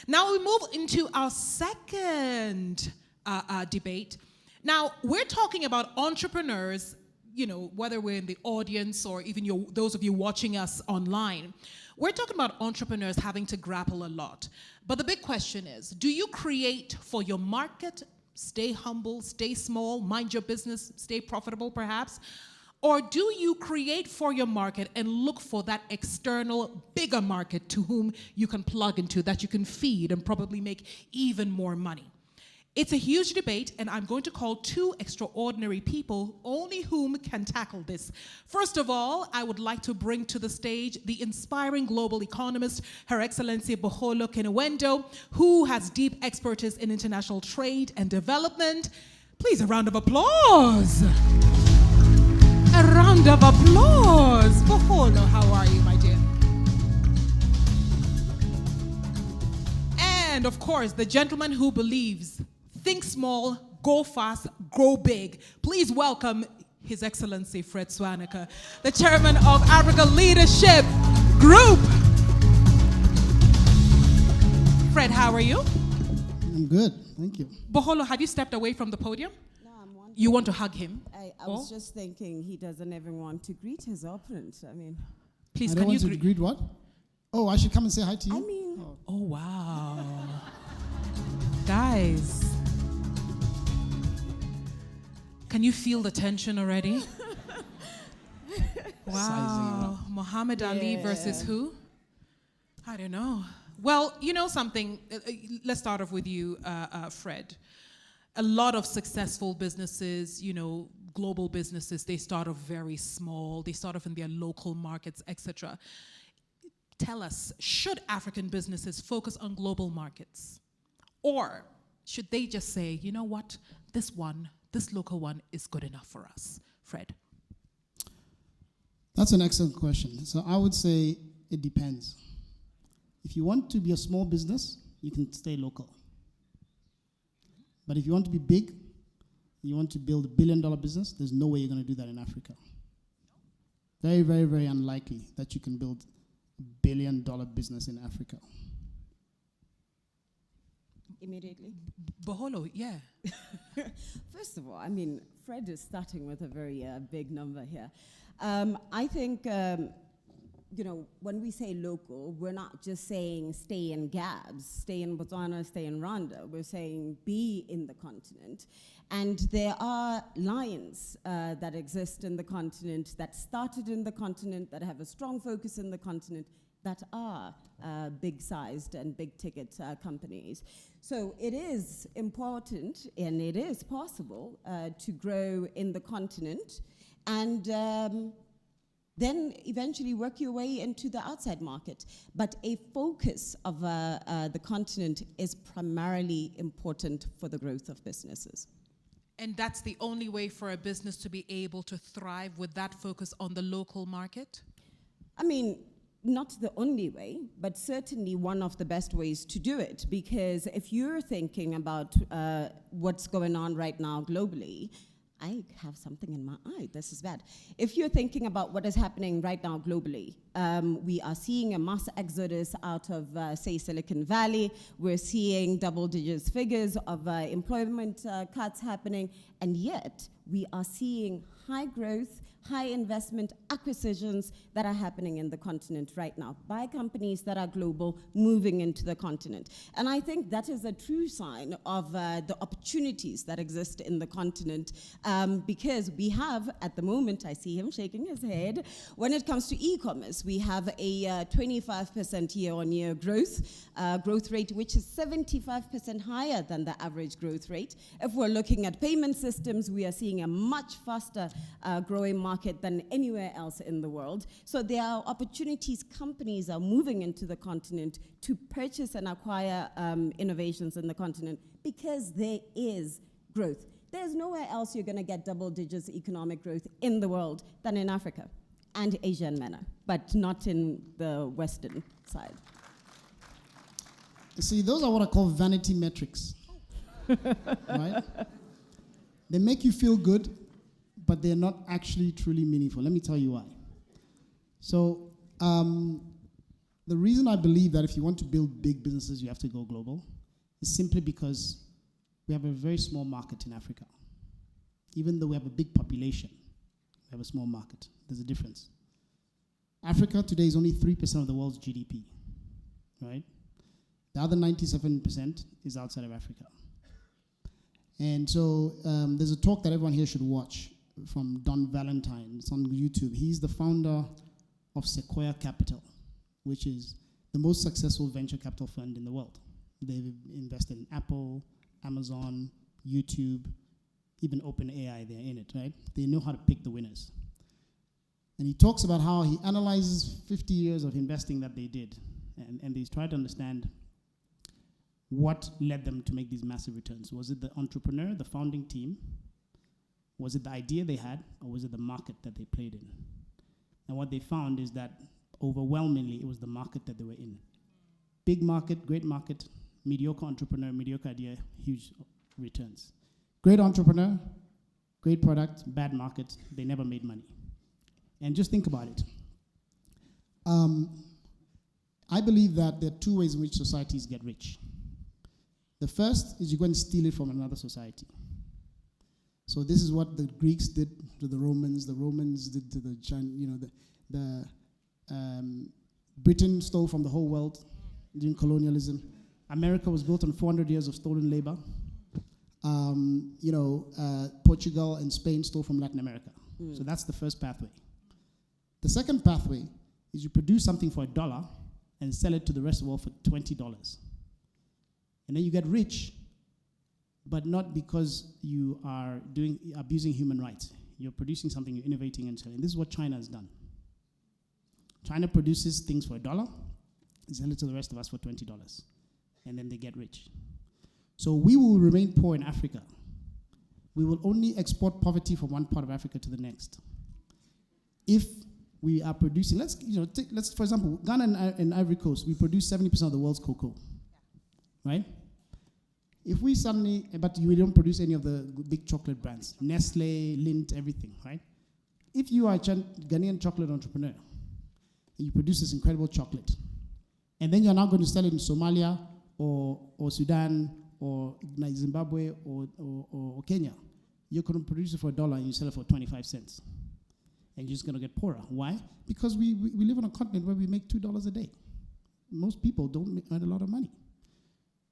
Now we move into our second debate. Now, we're talking about entrepreneurs, whether we're in the audience or even those of you watching us online. We're talking about entrepreneurs having to grapple a lot. But the big question is, do you create for your market, stay humble, stay small, mind your business, stay profitable perhaps? Or do you create for your market and look for that external, bigger market to whom you can plug into, that you can feed and probably make even more money? It's a huge debate, and I'm going to call two extraordinary people, only whom can tackle this. First of all, I would like to bring to the stage the inspiring global economist, Her Excellency Boholo Kenewendo, who has deep expertise in international trade and development. Please, a round of applause. A round of applause. Boholo, how are you, my dear? And of course, the gentleman who believes, think small, go fast, grow big. Please welcome His Excellency Fred Swaneker, the chairman of Africa Leadership Group. Fred, how are you? I'm good, thank you. Boholo, have you stepped away from the podium? No, I'm wondering. You want to hug him? I was just thinking he doesn't even want to greet his opponent. Please, I can don't you want to greet what? Oh, I should come and say hi to you? Oh, wow. Guys. Can you feel the tension already? Wow. Muhammad Ali versus who? I don't know. Well, you know something? Let's start off with you, Fred. A lot of successful businesses, global businesses, they start off very small. They start off in their local markets, etc. Tell us, should African businesses focus on global markets? Or should they just say, you know what, this local one is good enough for us? Fred. That's an excellent question. So I would say it depends. If you want to be a small business, you can stay local. But if you want to be big, you want to build $1 billion business, there's no way you're going to do that in Africa. Very, very, very unlikely that you can build $1 billion business in Africa. Immediately. Boholo, yeah. First of all, Fred is starting with a very big number here. I think, when we say local, we're not just saying stay in Gabs, stay in Botswana, stay in Rwanda. We're saying be in the continent. And there are lions that exist in the continent, that started in the continent, that have a strong focus in the continent, that are big-sized and big-ticket companies. So it is important, and it is possible, to grow in the continent, and then eventually work your way into the outside market. But a focus of the continent is primarily important for the growth of businesses. And that's the only way for a business to be able to thrive, with that focus on the local market? Not the only way, but certainly one of the best ways to do it. Because if you're thinking about what's going on right now globally, I have something in my eye, this is bad. If you're thinking about what is happening right now globally, we are seeing a mass exodus out of, say, Silicon Valley. We're seeing double-digit figures of employment cuts happening, and yet we are seeing high growth, high investment acquisitions that are happening in the continent right now by companies that are global moving into the continent. And I think that is a true sign of the opportunities that exist in the continent, because we have, at the moment, I see him shaking his head, when it comes to e-commerce, we have a 25% year-on-year growth rate, which is 75% higher than the average growth rate. If we're looking at payment systems, we are seeing a much faster growing market than anywhere else in the world. So there are opportunities. Companies are moving into the continent to purchase and acquire innovations in the continent because there is growth. There's nowhere else you're going to get double digits economic growth in the world than in Africa and Asia and MENA, but not in the Western side. See, those are what I call vanity metrics, right? They make you feel good, but they're not actually truly meaningful. Let me tell you why. So, the the reason I believe that if you want to build big businesses, you have to go global is simply because we have a very small market in Africa. Even though we have a big population, we have a small market. There's a difference. Africa today is only 3% of the world's GDP, right? The other 97% is outside of Africa. And so there's a talk that everyone here should watch from Don Valentine. It's on YouTube. He's the founder of Sequoia Capital, which is the most successful venture capital fund in the world. They've invested in Apple, Amazon, YouTube, even OpenAI, they're in it, right? They know how to pick the winners. And he talks about how he analyzes 50 years of investing that they did, and he's trying to understand what led them to make these massive returns. Was it the entrepreneur, the founding team? Was it the idea they had, or was it the market that they played in? And what they found is that overwhelmingly it was the market that they were in. Big market, great market, mediocre entrepreneur, mediocre idea, huge returns. Great entrepreneur, great product, bad market, they never made money. And just think about it. I believe that there are two ways in which societies get rich. The first is you go and steal it from another society. So this is what the Greeks did to the Romans did to the Chinese, Britain stole from the whole world during colonialism. America was built on 400 years of stolen labor. Portugal and Spain stole from Latin America. So that's the first pathway. The second pathway is you produce something for $1 and sell it to the rest of the world for $20. And then you get rich, but not because you are abusing human rights. You're producing something, you're innovating and selling. This is what China has done. China produces things for $1 and sell it to the rest of us for $20. And then they get rich. So we will remain poor in Africa. We will only export poverty from one part of Africa to the next. If we are producing, let's for example, Ghana and Ivory Coast, we produce 70% of the world's cocoa, right? If we suddenly, but we don't produce any of the big chocolate brands, Nestle, Lindt, everything, right? If you are a Ghanaian chocolate entrepreneur, and you produce this incredible chocolate, and then you're now going to sell it in Somalia or Sudan or Zimbabwe or Kenya, you're going to produce it for $1 and you sell it for 25 cents. And you're just going to get poorer. Why? Because we live on a continent where we make $2 a day. Most people don't earn a lot of money.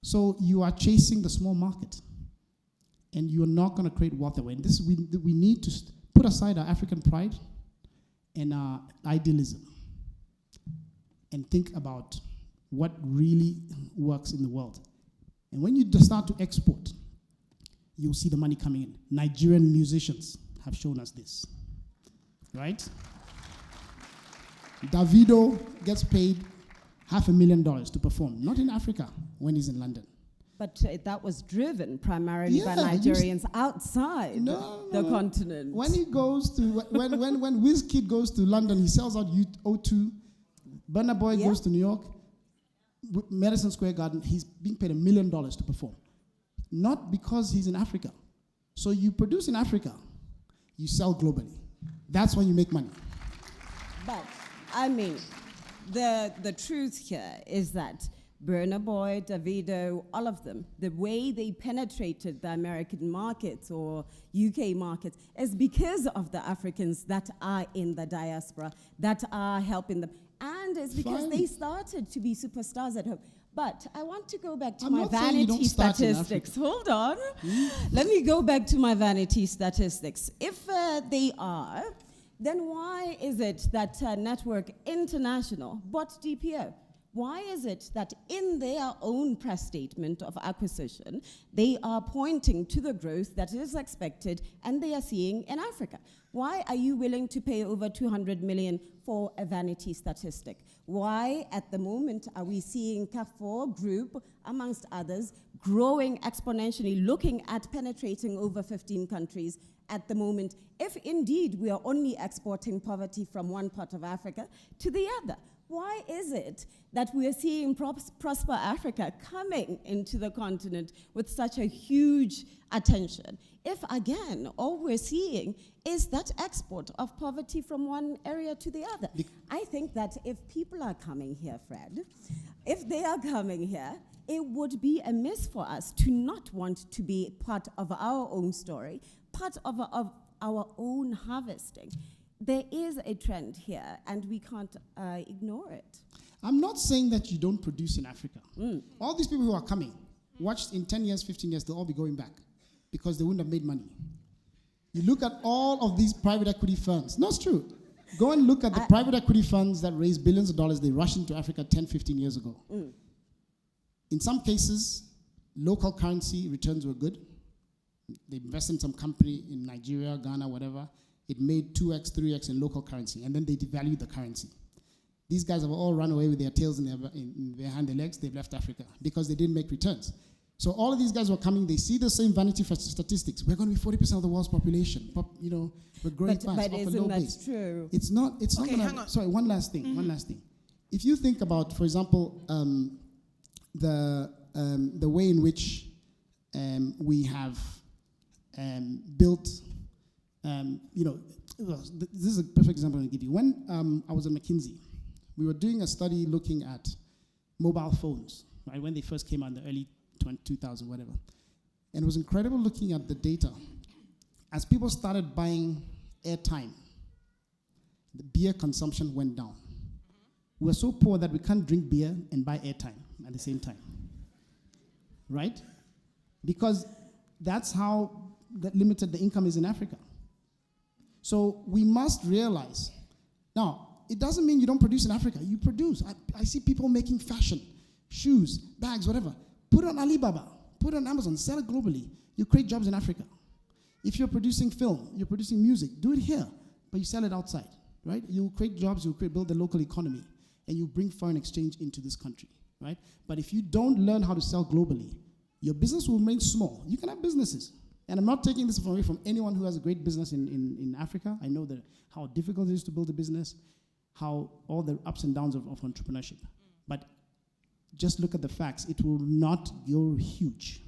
So you are chasing the small market. And you're not going to create wealth that way. And this we need to put aside our African pride and our idealism and think about what really works in the world. And when you start to export, you'll see the money coming in. Nigerian musicians have shown us this, right? Davido gets paid $500,000 to perform, not in Africa, when he's in London. But that was driven primarily by Nigerians outside the continent. When he goes to, when Wizkid goes to London, he sells out O2. Burna Boy goes to New York. Madison Square Garden, he's being paid $1 million to perform. Not because he's in Africa. So you produce in Africa, you sell globally. That's when you make money. But, I mean, the truth here is that Burna Boy, Davido, all of them, the way they penetrated the American markets or UK markets is because of the Africans that are in the diaspora, that are helping them. And it's because they started to be superstars at home. But I want to go back to my vanity statistics. Hold on. Let me go back to my vanity statistics. If they are, then why is it that Network International bought DPO? Why is it that in their own press statement of acquisition, they are pointing to the growth that is expected and they are seeing in Africa? Why are you willing to pay over $200 million for a vanity statistic? Why, at the moment, are we seeing Carrefour Group, amongst others, growing exponentially, looking at penetrating over 15 countries at the moment, if indeed we are only exporting poverty from one part of Africa to the other? Why is it that we are seeing Prosper Africa coming into the continent with such a huge attention? If, again, all we're seeing is that export of poverty from one area to the other. I think that if people are coming here, Fred, if they are coming here, it would be amiss for us to not want to be part of our own story, part of our own harvesting. There is a trend here, and we can't ignore it. I'm not saying that you don't produce in Africa. All these people who are coming, watch in 10 years, 15 years, they'll all be going back because they wouldn't have made money. You look at all of these private equity firms. No, it's true. Go and look at the private equity funds that raise billions of dollars. They rushed into Africa 10, 15 years ago. In some cases, local currency returns were good. They invested in some company in Nigeria, Ghana, whatever. It made 2x, 3x in local currency, and then they devalued the currency. These guys have all run away with their tails behind their legs. They've left Africa because they didn't make returns. So all of these guys were coming. They see the same vanity statistics. We're going to be 40% of the world's population. We're growing fast. But isn't that true? It's not. It's not. Hang on. Sorry. One last thing. One last thing. If you think about, for example, the way in which we have built. This is a perfect example I'll give you. When I was at McKinsey, we were doing a study looking at mobile phones, right, when they first came out in the early 2000, whatever. And it was incredible looking at the data. As people started buying airtime, the beer consumption went down. We were so poor that we can't drink beer and buy airtime at the same time, right? Because that's how limited the income is in Africa. So we must realize, now, it doesn't mean you don't produce in Africa. You produce. I see people making fashion, shoes, bags, whatever. Put it on Alibaba, put it on Amazon, sell it globally. You create jobs in Africa. If you're producing film, you're producing music, do it here, but you sell it outside, right? You create jobs, you build the local economy, and you bring foreign exchange into this country, right? But if you don't learn how to sell globally, your business will remain small. You can have businesses. And I'm not taking this away from anyone who has a great business in Africa. I know how difficult it is to build a business, how all the ups and downs of entrepreneurship. But just look at the facts. It will not go huge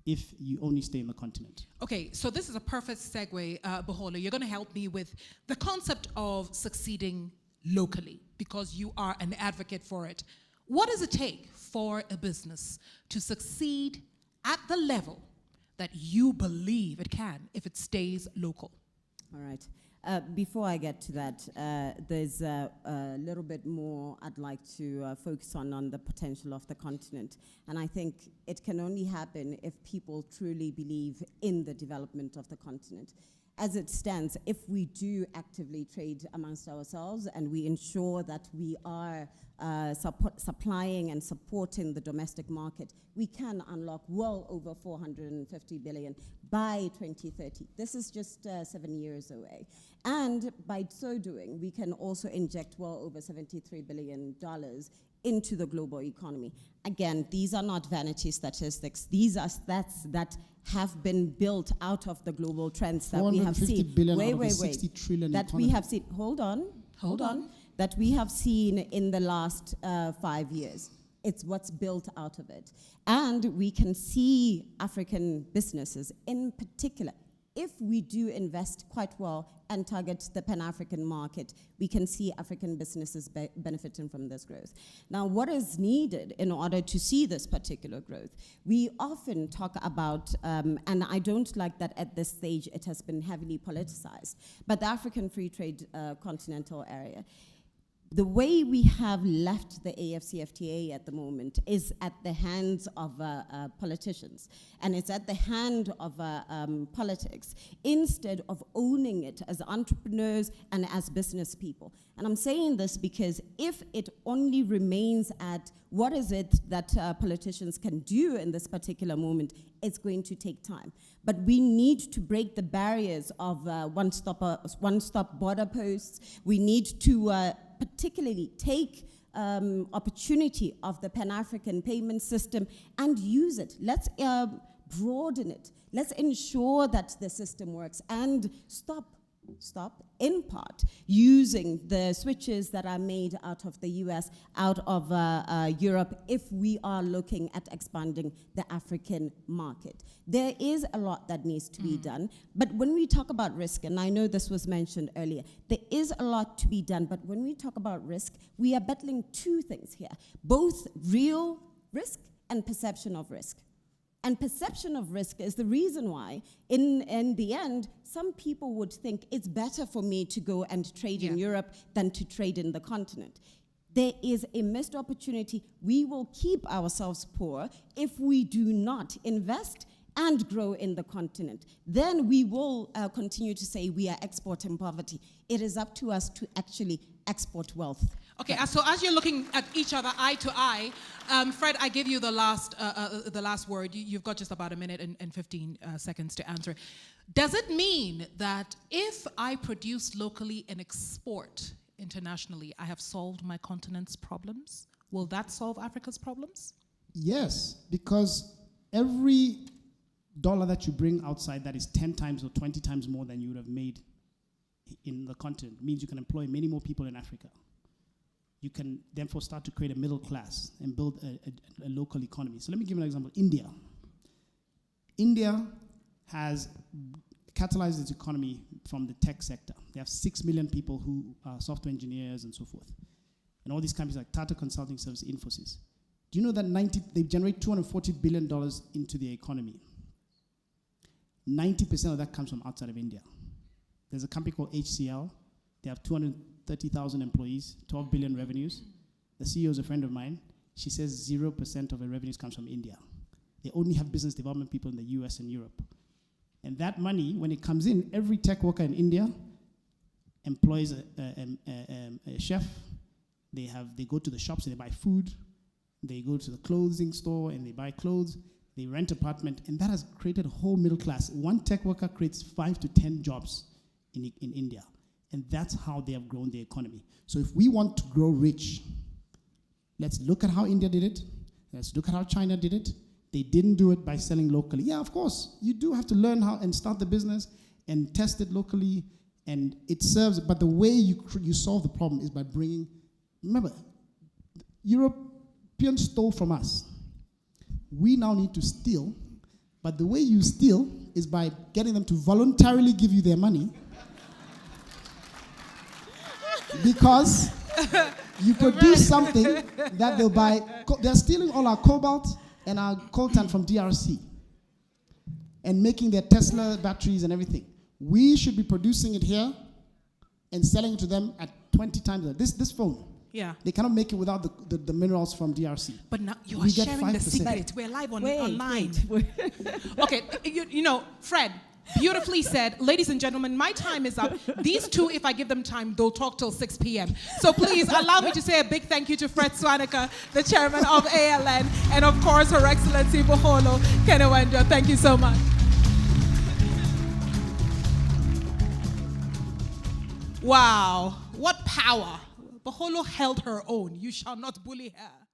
if you only stay in the continent. Okay, so this is a perfect segue, Buholo. You're going to help me with the concept of succeeding locally because you are an advocate for it. What does it take for a business to succeed at the level that you believe it can if it stays local? All right. Before I get to that, there's a little bit more I'd like to focus on the potential of the continent. And I think it can only happen if people truly believe in the development of the continent. As it stands, if we do actively trade amongst ourselves and we ensure that we are supplying and supporting the domestic market, we can unlock well over 450 billion by 2030. This is just 7 years away. And by so doing, we can also inject well over $73 billion into the global economy. Again, these are not vanity statistics. These are stats that have been built out of the global trends that we have seen. Billion out of a 60 trillion that economy. We have seen. Hold on. That we have seen in the last 5 years. It's what's built out of it. And we can see African businesses in particular. If we do invest quite well and target the Pan-African market, we can see African businesses benefiting from this growth. Now, what is needed in order to see this particular growth? We often talk about, and I don't like that at this stage it has been heavily politicized, but the African Free Trade Continental Area. The way we have left the AFCFTA at the moment is at the hands of politicians, and it's at the hand of politics, instead of owning it as entrepreneurs and as business people. And I'm saying this because if it only remains at what is it that politicians can do in this particular moment, it's going to take time. But we need to break the barriers of one-stop border posts. We need to particularly take opportunity of the Pan-African payment system and use it. Let's broaden it. Let's ensure that the system works and stop in part, using the switches that are made out of the US, out of Europe, if we are looking at expanding the African market. There is a lot that needs to be done, but when we talk about risk, and I know this was mentioned earlier, there is a lot to be done, but when we talk about risk, we are battling two things here, both real risk and perception of risk. And perception of risk is the reason why, in the end, some people would think it's better for me to go and trade in Europe than to trade in the continent. There is a missed opportunity. We will keep ourselves poor if we do not invest and grow in the continent. Then we will continue to say we are exporting poverty. It is up to us to actually export wealth. Okay, so as you're looking at each other eye to eye, Fred, I give you the last word. You've got just about a minute and 15 seconds to answer. Does it mean that if I produce locally and export internationally, I have solved my continent's problems? Will that solve Africa's problems? Yes, because every dollar that you bring outside that is 10 times or 20 times more than you would have made in the continent means you can employ many more people in Africa. You can therefore start to create a middle class and build a local economy. So let me give you an example. India. India has catalyzed its economy from the tech sector. They have 6 million people who are software engineers and so forth. And all these companies like Tata Consulting Service, Infosys. Do you know that they generate $240 billion into the economy? 90% of that comes from outside of India. There's a company called HCL. They have 230,000 employees, 12 billion revenues. The CEO is a friend of mine. She says 0% of her revenues comes from India. They only have business development people in the US and Europe. And that money, when it comes in, every tech worker in India employs a chef. They go to the shops and they buy food. They go to the clothing store and they buy clothes. They rent apartment, and that has created a whole middle class. One tech worker creates 5 to 10 jobs in India. And that's how they have grown the economy. So if we want to grow rich, let's look at how India did it. Let's look at how China did it. They didn't do it by selling locally. Yeah, of course, you do have to learn how and start the business and test it locally, and it serves. But the way you solve the problem is by bringing, remember, Europeans stole from us. We now need to steal, but the way you steal is by getting them to voluntarily give you their money because you produce something that they'll buy. They're stealing all our cobalt and our coltan from DRC and making their Tesla batteries and everything. We should be producing it here and selling it to them at 20 times. This phone. Yeah. They cannot make it without the minerals from DRC. But now you are sharing the secret. We're live online. Wait. Okay, you know, Fred, beautifully said. Ladies and gentlemen, my time is up. These two, if I give them time, they'll talk till 6 p.m. So please allow me to say a big thank you to Fred Swanepoel, the chairman of ALN, and of course, Her Excellency Boholo Kenewendwa. Thank you so much. Wow, what power. Boholo held her own. You shall not bully her.